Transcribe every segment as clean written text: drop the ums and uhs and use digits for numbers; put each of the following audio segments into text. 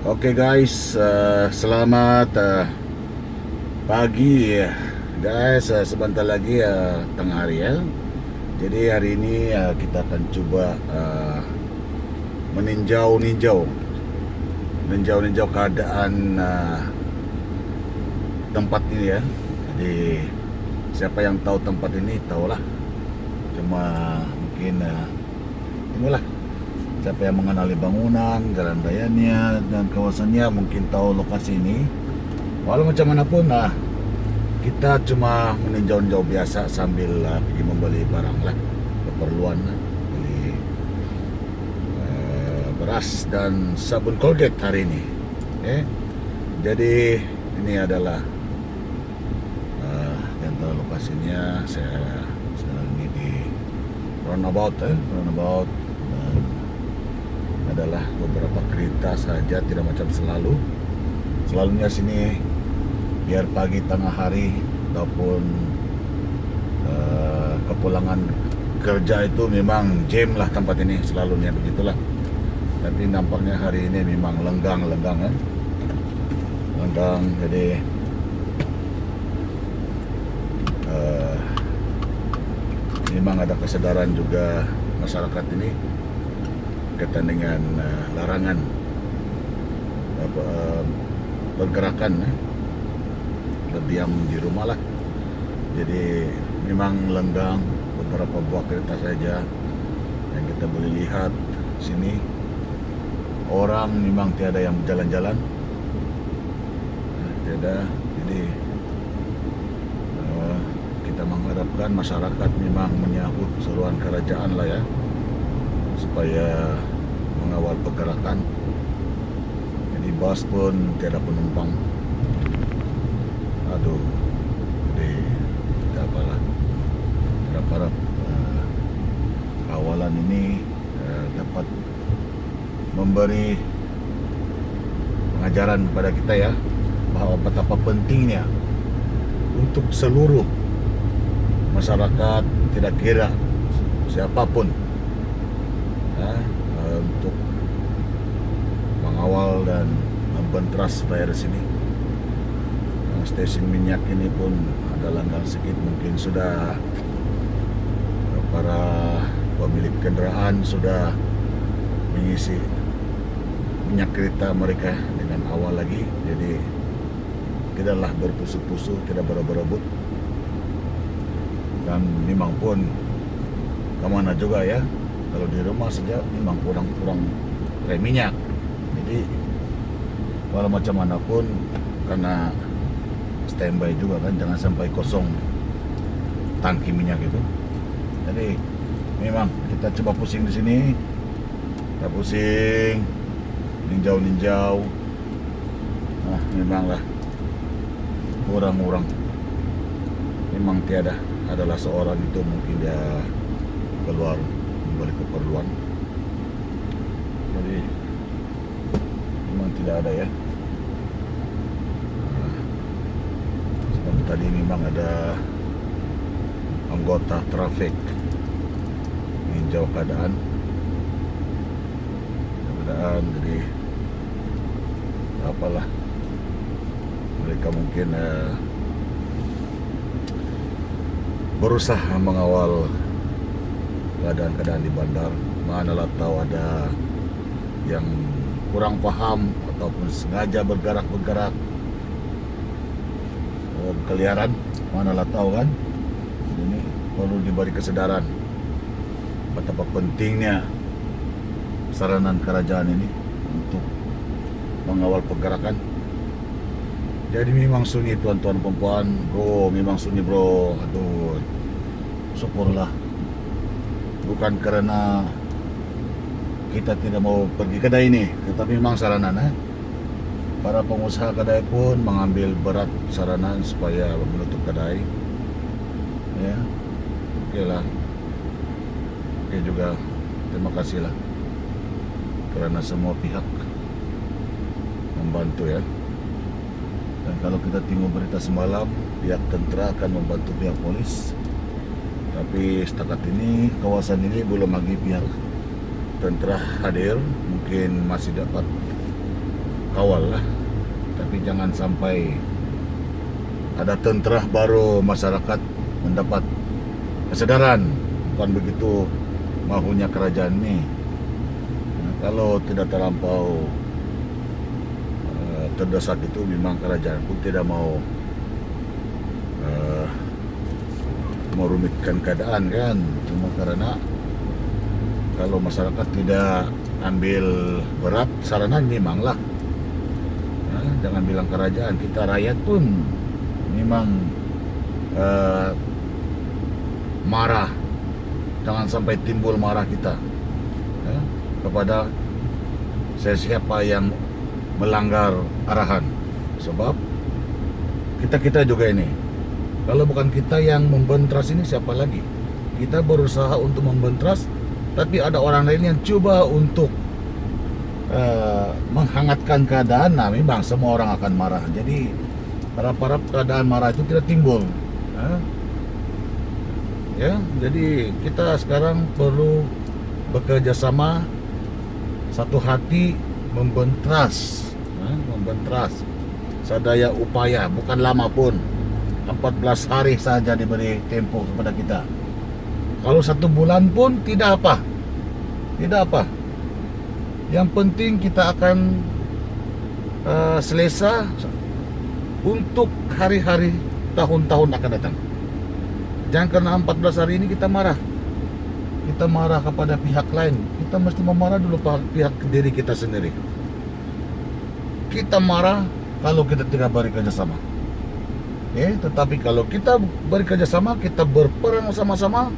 Oke guys, selamat pagi ya guys. Sebentar lagi tengah hari ya. Jadi hari ini kita akan coba meninjau keadaan tempat ini ya. Jadi siapa yang tahu tempat ini tahulah. Cuma mungkin inilah, siapa yang mengenali bangunan, jalan rayanya dan kawasannya mungkin tahu lokasi ini. Walau macam mana pun, kita cuma meninjau-ninjau biasa sambil pergi membeli barang lah, keperluan lah. Beli beras dan sabun Colgate hari ini. Jadi ini adalah yang tahu lokasinya. Saya sekarang ini di roundabout, roundabout. Adalah beberapa kereta saja, tidak macam selalunya sini biar pagi tengah hari ataupun kepulangan kerja itu memang jam lah tempat ini, selalunya begitulah. Tapi nampaknya hari ini memang lenggang lenggang. Jadi memang ada kesadaran juga masyarakat ini berkaitan dengan larangan pergerakan, berdiam di rumah lah. Jadi memang lenggang, beberapa buah kereta saja yang kita boleh lihat sini. Orang memang tiada yang berjalan-jalan, tiada. Jadi kita mengharapkan masyarakat memang menyahut seruan kerajaan lah ya, supaya mengawal pergerakan. Jadi bas pun tiada penumpang. Aduh, jadi tidak apalah. Harap-harap kawalan ini dapat memberi pengajaran kepada kita ya, bahwa betapa pentingnya untuk seluruh masyarakat, tidak kira siapapun, untuk mengawal dan membentras virus ini. Stasiun minyak ini pun ada langgar sedikit, mungkin sudah para pemilik kendaraan sudah mengisi minyak kereta mereka dengan awal lagi. Jadi tidaklah berpusu-pusu, tidak berebut-rebut. Dan memang pun kemana juga ya, kalau di rumah saja memang kurang minyak. Jadi walau macam mana pun, karena standby juga kan, jangan sampai kosong tangki minyak itu. Jadi memang kita coba pusing di sini, kita pusing ninjau. Memanglah kurang memang tiada adalah seorang itu, mungkin dia keluar membeli keperluan. Jadi memang tidak ada ya. Sebab tadi memang ada anggota trafik meninjau keadaan. Jadi apalah, mereka mungkin berusaha mengawal keadaan di bandar. Manalah tahu ada yang kurang paham ataupun sengaja bergerak berkeliaran, manalah tahu kan. Ini perlu diberi kesadaran betapa pentingnya saranan kerajaan ini untuk mengawal pergerakan. Jadi memang sunyi tuan-tuan perempuan, bro, memang sunyi bro. Aduh, syukurlah. Bukan karena kita tidak mau pergi kedai ini, tetapi memang saranan. Para pengusaha kedai pun mengambil berat saranan supaya menutup kedai. Ya, oke lah. Oke juga, terima kasih lah karena semua pihak membantu ya. Dan kalau kita tengok berita semalam, pihak tentera akan membantu pihak polis. Tapi setakat ini kawasan ini belum lagi pihak tentera hadir. Mungkin masih dapat kawal lah, tapi jangan sampai ada tentera baru masyarakat mendapat kesadaran bukan begitu mahunya kerajaan ini. Kalau tidak terlampau terdesak itu, memang kerajaan pun tidak mau merumitkan keadaan kan. Cuma karena kalau masyarakat tidak ambil berat saranan, memanglah jangan bilang kerajaan, kita rakyat pun memang marah. Jangan sampai timbul marah kita kepada siapa yang melanggar arahan. Sebab kita juga ini, kalau bukan kita yang membentras ini, siapa lagi? Kita berusaha untuk membentras, tapi ada orang lain yang coba untuk menghangatkan keadaan. Nah, memang semua orang akan marah. Jadi harap-harap keadaan marah itu tidak timbul. Ya, jadi kita sekarang perlu bekerja sama, satu hati, membentras sadaya upaya. Bukan lama pun, 14 hari saja diberi tempo kepada kita. Kalau 1 bulan pun tidak apa. Yang penting kita akan selesa untuk hari-hari tahun-tahun akan datang. Jangan karena 14 hari ini kita marah kepada pihak lain. Kita mesti memarah dulu pihak diri kita sendiri. Kita marah kalau kita tidak bekerja sama. Tetapi kalau kita bekerja sama, kita berperang sama-sama,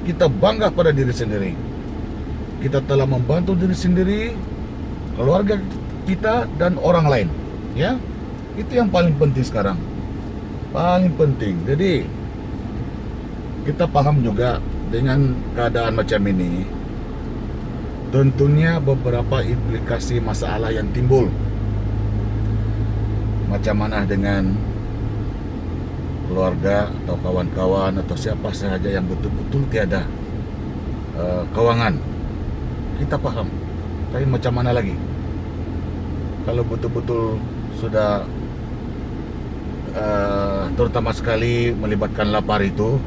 kita bangga pada diri sendiri. Kita telah membantu diri sendiri, keluarga kita, dan orang lain. Ya, itu yang paling penting sekarang. Paling penting. Jadi kita paham juga dengan keadaan macam ini, tentunya beberapa implikasi masalah yang timbul. Macam mana dengan keluarga atau kawan-kawan atau siapa sahaja yang betul-betul tiada keuangan. Kita paham. Tapi macam mana lagi kalau betul-betul sudah terutama sekali melibatkan lapar itu,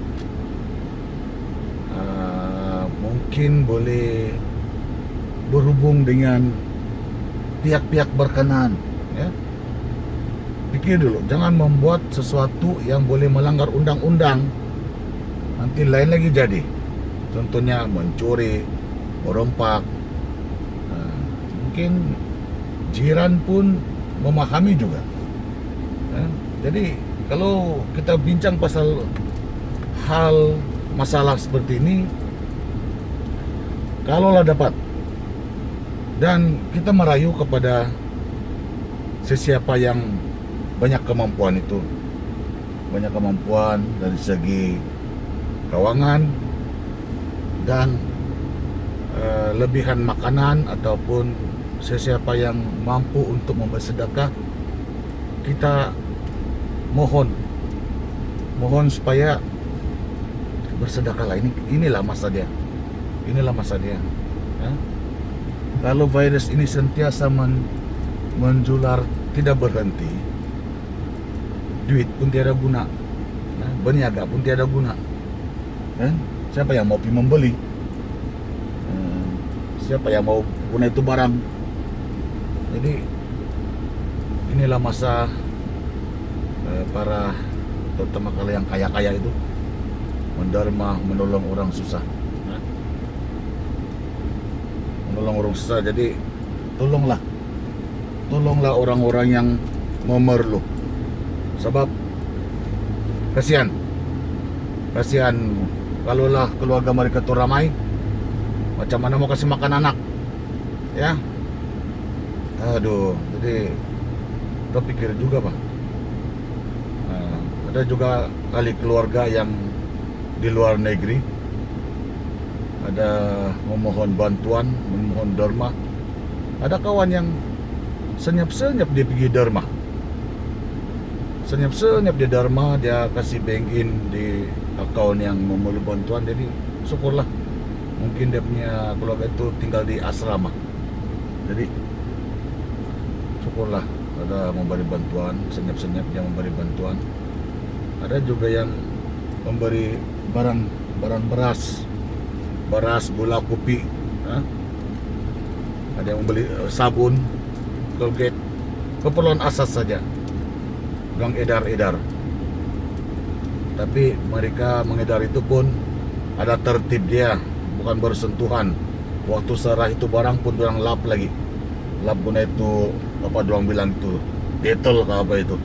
mungkin boleh berhubung dengan pihak-pihak berkenaan. Ya, pikir dulu, jangan membuat sesuatu yang boleh melanggar undang-undang. Nanti lain lagi jadi. Contohnya mencuri, merompak. Mungkin jiran pun memahami juga. Jadi kalau kita bincang pasal hal masalah seperti ini, kalaulah dapat, dan kita merayu kepada sesiapa yang banyak kemampuan itu, banyak kemampuan dari segi keuangan dan lebihan makanan, ataupun sesiapa yang mampu untuk memberi sedekah, kita mohon supaya bersedekahlah. Inilah masa dia. Ya? Kalau virus ini sentiasa menjular, tidak berhenti, duit pun tiada guna, berniaga pun tiada guna. Siapa yang mau pergi membeli? Siapa yang mau guna itu barang? Jadi inilah masa para, terutama kalau yang kaya-kaya itu, menderma, menolong orang susah. Jadi tolonglah orang-orang yang memerlu. Sebab kasihan kalaulah keluarga mereka itu ramai, macam mana mau kasih makan anak, ya? Aduh, jadi kita pikir juga, Pak. Ada juga kali keluarga yang di luar negeri, ada memohon bantuan, memohon derma. Ada kawan yang senyap-senyap dia pergi derma, dia kasih bank in di akaun yang memerlukan bantuan. Jadi syukurlah, mungkin dia punya keluarga itu tinggal di asrama. Jadi syukurlah ada memberi bantuan, senyap-senyapnya memberi bantuan. Ada juga yang memberi barang beras, gula, kopi, ada yang membeli sabun, Colgate, keperluan asas saja yang edar-edar. Tapi mereka mengedar itu pun ada tertib dia, bukan bersentuhan. Waktu serah itu barang pun orang lap lagi, lap guna itu apa doang bilang itu detol ke apa itu.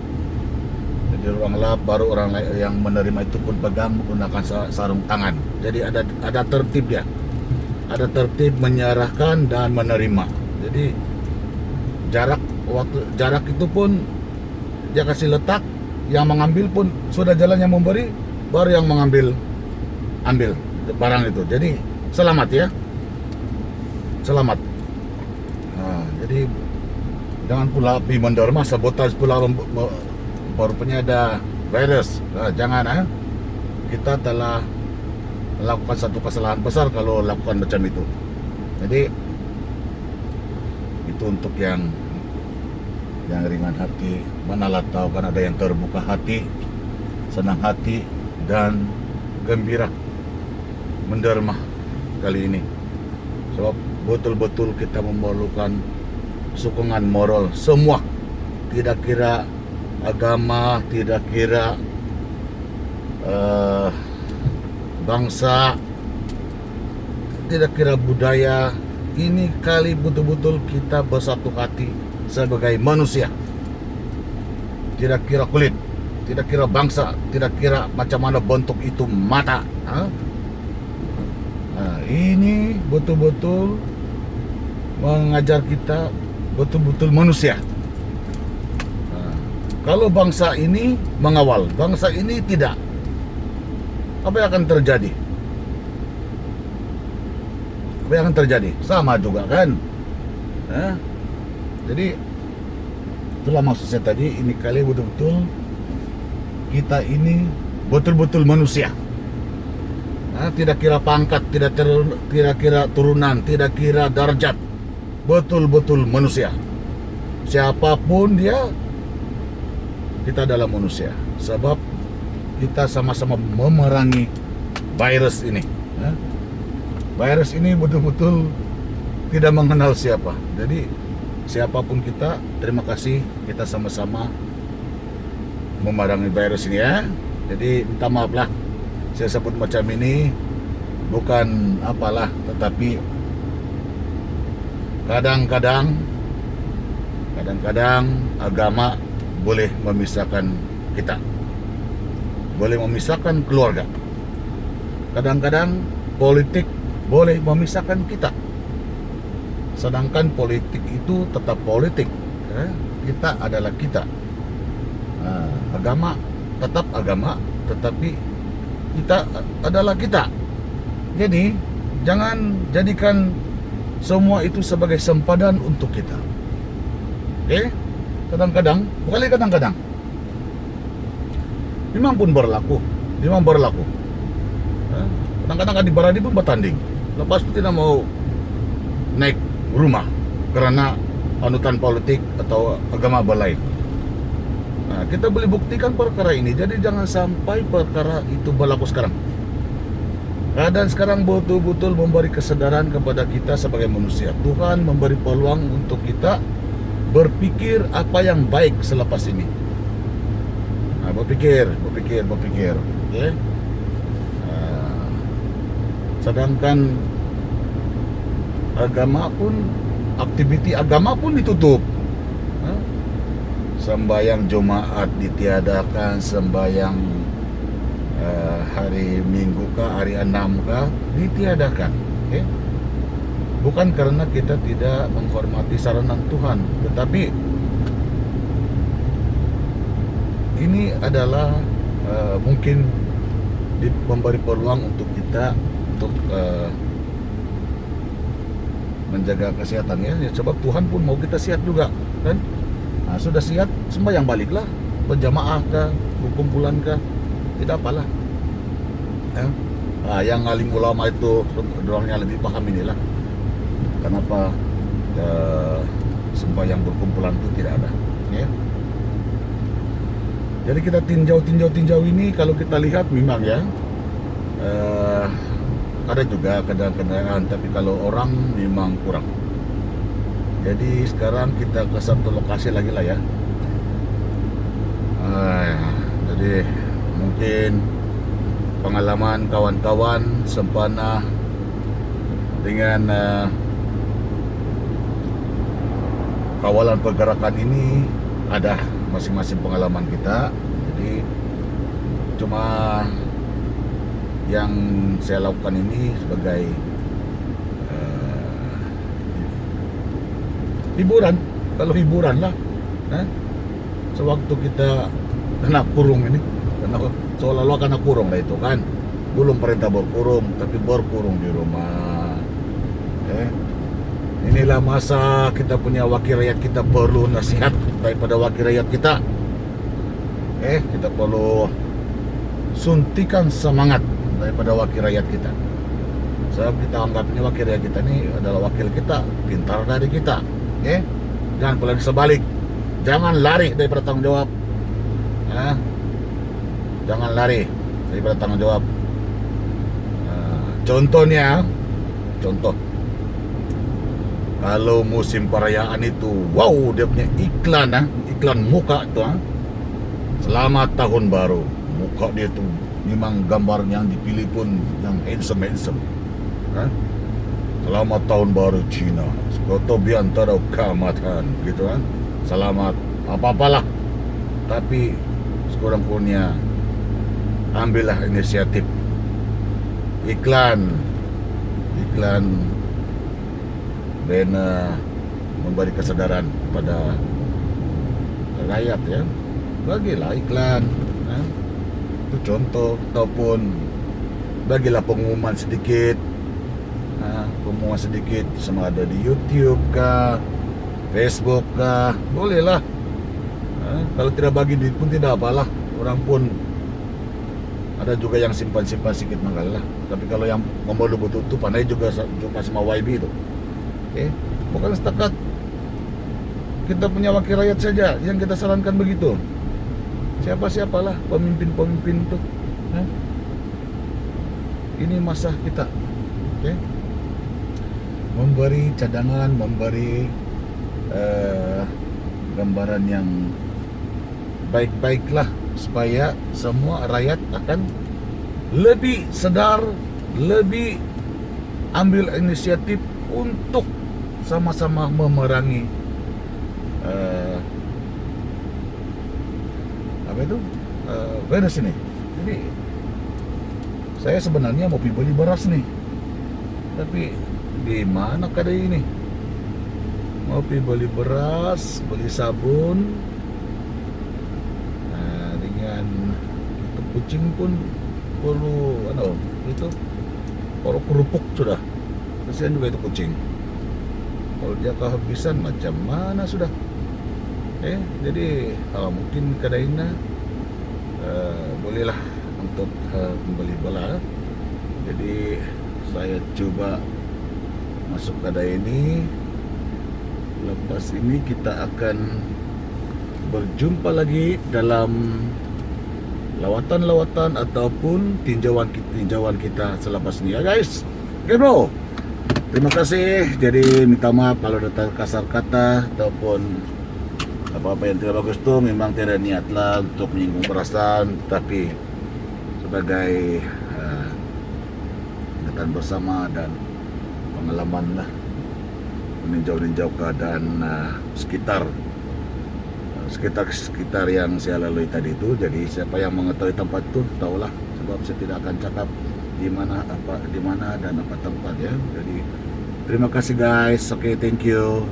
Jadi orang lap, baru orang yang menerima itu pun pegang menggunakan sarung tangan. Jadi ada tertib dia, ada tertib menyerahkan dan menerima. Jadi jarak itu pun dia kasih letak. Yang mengambil pun sudah jalan yang memberi, baru yang ambil barang itu. Jadi selamat ya, selamat. Nah, jadi jangan pula api menderma, sabotaj pula rupanya ada virus. Nah, jangan kita telah melakukan satu kesalahan besar kalau lakukan macam itu. Jadi itu untuk yang ringan hati. Manalah tahu kan ada yang terbuka hati, senang hati dan gembira menderma kali ini. Sebab betul-betul kita memerlukan sokongan moral semua, tidak kira agama, tidak kira bangsa, tidak kira budaya. Ini kali betul-betul kita bersatu hati sebagai manusia. Tidak kira kulit, tidak kira bangsa, tidak kira macam mana bentuk itu mata. Nah, ini betul-betul mengajar kita betul-betul manusia. Nah, kalau bangsa ini mengawal, bangsa ini tidak, apa yang akan terjadi? Apa yang akan terjadi? Sama juga kan? Jadi itulah maksud saya tadi, ini kali betul-betul kita ini betul-betul manusia. Tidak kira pangkat, tidak kira turunan, tidak kira darjat, betul-betul manusia. Siapapun dia, kita adalah manusia. Sebab kita sama-sama memerangi virus ini. Virus ini betul-betul tidak mengenal siapa. Jadi siapapun kita, terima kasih, kita sama-sama memerangi virus ini ya. Jadi minta maaf lah saya sebut macam ini, bukan apalah, tetapi kadang-kadang agama boleh memisahkan kita, boleh memisahkan keluarga. Kadang-kadang politik boleh memisahkan kita. Sedangkan politik itu tetap politik, kita adalah kita. Agama tetap agama, tetapi kita adalah kita. Jadi jangan jadikan semua itu sebagai sempadan untuk kita. Oke? Kadang-kadang, bukan kadang-kadang, memang pun berlaku. Kadang-kadang adik beradik pun bertanding. Lepas itu tidak mau naik rumah karena panutan politik atau agama berlain. Nah, kita boleh buktikan perkara ini. Jadi jangan sampai perkara itu berlaku sekarang. Dan sekarang betul-betul memberi kesadaran kepada kita sebagai manusia. Tuhan memberi peluang untuk kita berpikir apa yang baik selepas ini. Nah, berpikir. Okay? Sedangkan agama pun, aktiviti agama pun ditutup. Sembayang Jumat ditiadakan, sembayang hari Minggu kah, hari 6 kah ditiadakan. Okay? Bukan karena kita tidak menghormati saranan Tuhan, tetapi ini adalah mungkin memberi peluang untuk kita untuk menjaga kesehatan ya. Sebab Tuhan pun mau kita sehat juga kan. Nah, sudah sehat, sembahyang baliklah, berjamaah kah, berkumpulan kah, tidak apalah ya. Yang alim ulama itu orangnya lebih paham inilah kenapa sembahyang berkumpulan itu tidak ada, ya. Jadi kita tinjau ini kalau kita lihat memang ya ada juga kendaraan, tapi kalau orang memang kurang. Jadi sekarang kita ke satu lokasi lagi lah ya. Jadi mungkin pengalaman kawan-kawan sempena dengan kawalan pergerakan ini ada masing-masing pengalaman kita. Jadi cuma yang saya lakukan ini sebagai hiburan, kalau hiburan lah. Sewaktu kita kena kurung ini, seolah-olah kena kurung lah itu kan. Belum perintah berkurung, tapi berkurung di rumah. Inilah masa kita punya wakil rakyat, kita perlu nasihat daripada wakil rakyat kita. Kita perlu suntikan semangat daripada wakil rakyat kita. Sebab kita anggap ini wakil rakyat kita ini adalah wakil kita, pintar dari kita. Jangan pula sebalik. Jangan lari daripada tanggung jawab. Jangan lari daripada tanggung jawab. Contoh kalau musim perayaan itu, wow, dia punya iklan muka itu, selamat tahun baru. Muka dia tuh memang gambar yang dipilih pun yang handsome. Selamat tahun baru Cina, Skoto Biantara Kamatan, gitu kan. Selamat apa-apalah, tapi sekurang-kurangnya ambillah inisiatif iklan bena memberi kesadaran pada rakyat ya. Bagilah iklan, itu contoh, ataupun bagilah pengumuman sedikit, sama ada di YouTube kah, Facebook kah, bolehlah. Kalau tidak bagi duit pun tidak apalah, orang pun ada juga yang simpan sedikit manggalah. Tapi kalau yang membawa betul itu pandai juga sama YB itu. Bukan setakat kita punya wakil rakyat saja yang kita sarankan begitu. Siapalah pemimpin itu. Ini masa kita. Memberi cadangan, memberi gambaran yang baik-baiklah, supaya semua rakyat akan lebih sadar, lebih ambil inisiatif untuk sama-sama memerangi virus ini. Jadi saya sebenarnya mau beli beras nih, tapi di mana kedai ini? Mau beli beras, beli sabun, dengan itu kucing pun perlu itu perlu kerupuk sudah. Kasihan juga itu kucing. Kalau dia kehabisan macam mana sudah. Jadi kalau mungkin kedainya bolehlah untuk membeli bola. Jadi saya coba masuk kedai ini. Lepas ini kita akan berjumpa lagi dalam lawatan-lawatan ataupun tinjauan kita selepas ini ya guys. Oke bro, terima kasih. Jadi minta maaf kalau ada kasar kata ataupun apa-apa yang tidak bagus tuh. Memang tidak niatlah untuk menyinggung perasaan, tapi sebagai ingatan bersama dan pengalaman lah, meninjau keadaan sekitar yang saya lalui tadi itu. Jadi siapa yang mengetahui tempat itu tahulah, sebab saya tidak akan cakap di mana dan apa tempat ya. Jadi terima kasih guys. Oke, thank you.